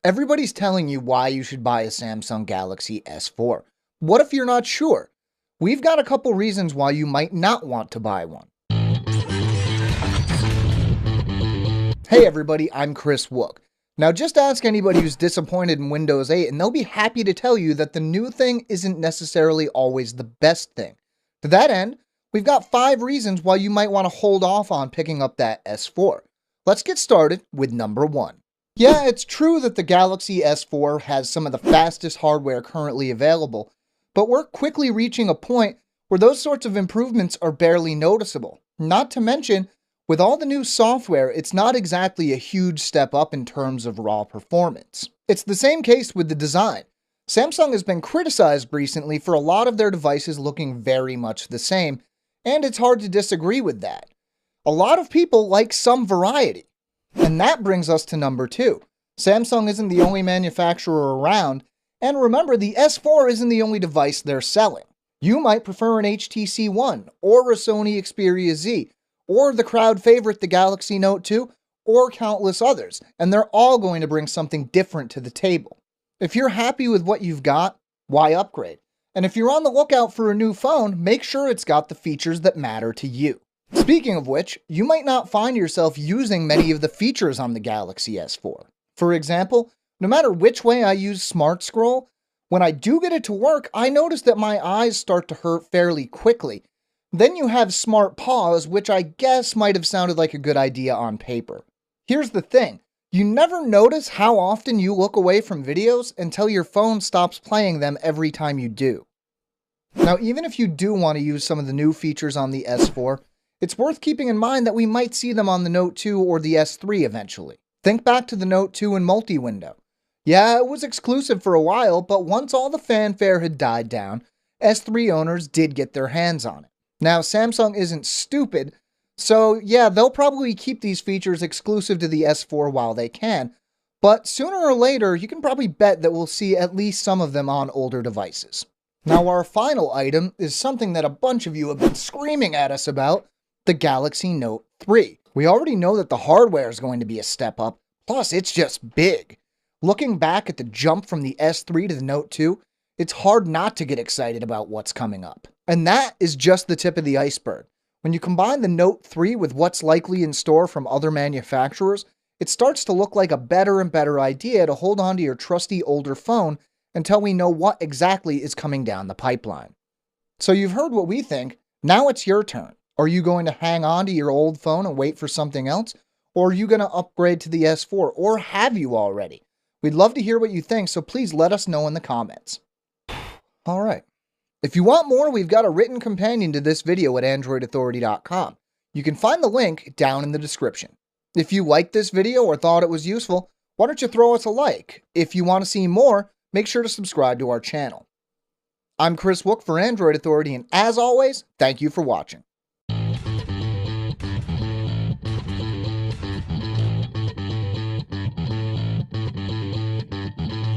Everybody's telling you why you should buy a Samsung Galaxy S4. What if you're not sure? We've got a couple reasons why you might not want to buy one. Hey everybody, I'm Chris Wook. Now just ask anybody who's disappointed in Windows 8 and they'll be happy to tell you that the new thing isn't necessarily always the best thing. To that end, we've got 5 reasons why you might want to hold off on picking up that S4. Let's get started with number 1. Yeah, it's true that the Galaxy S4 has some of the fastest hardware currently available, but we're quickly reaching a point where those sorts of improvements are barely noticeable. Not to mention, with all the new software, it's not exactly a huge step up in terms of raw performance. It's the same case with the design. Samsung has been criticized recently for a lot of their devices looking very much the same, and it's hard to disagree with that. A lot of people like some variety. And that brings us to number 2. Samsung isn't the only manufacturer around, and remember, the S4 isn't the only device they're selling. You might prefer an HTC One, or a Sony Xperia Z, or the crowd favorite, the Galaxy Note 2, or countless others, and they're all going to bring something different to the table. If you're happy with what you've got, why upgrade? And if you're on the lookout for a new phone, make sure it's got the features that matter to you. Speaking of which, you might not find yourself using many of the features on the Galaxy S4. For example, no matter which way I use Smart Scroll, when I do get it to work, I notice that my eyes start to hurt fairly quickly. Then you have Smart Pause, which I guess might have sounded like a good idea on paper. Here's the thing, you never notice how often you look away from videos until your phone stops playing them every time you do. Now, even if you do want to use some of the new features on the S4, it's worth keeping in mind that we might see them on the Note 2 or the S3 eventually. Think back to the Note 2 and multi-window. Yeah, it was exclusive for a while, but once all the fanfare had died down, S3 owners did get their hands on it. Now, Samsung isn't stupid, so yeah, they'll probably keep these features exclusive to the S4 while they can, but sooner or later, you can probably bet that we'll see at least some of them on older devices. Now, our final item is something that a bunch of you have been screaming at us about, the Galaxy Note 3. We already know that the hardware is going to be a step up, plus it's just big. Looking back at the jump from the S3 to the Note 2, it's hard not to get excited about what's coming up. And that is just the tip of the iceberg. When you combine the Note 3 with what's likely in store from other manufacturers, it starts to look like a better and better idea to hold on to your trusty older phone until we know what exactly is coming down the pipeline. So you've heard what we think, now it's your turn. Are you going to hang on to your old phone and wait for something else? Or are you going to upgrade to the S4? Or have you already? We'd love to hear what you think, so please let us know in the comments. Alright. If you want more, we've got a written companion to this video at AndroidAuthority.com. You can find the link down in the description. If you liked this video or thought it was useful, why don't you throw us a like? If you want to see more, make sure to subscribe to our channel. I'm Chris Wook for Android Authority, and as always, thank you for watching.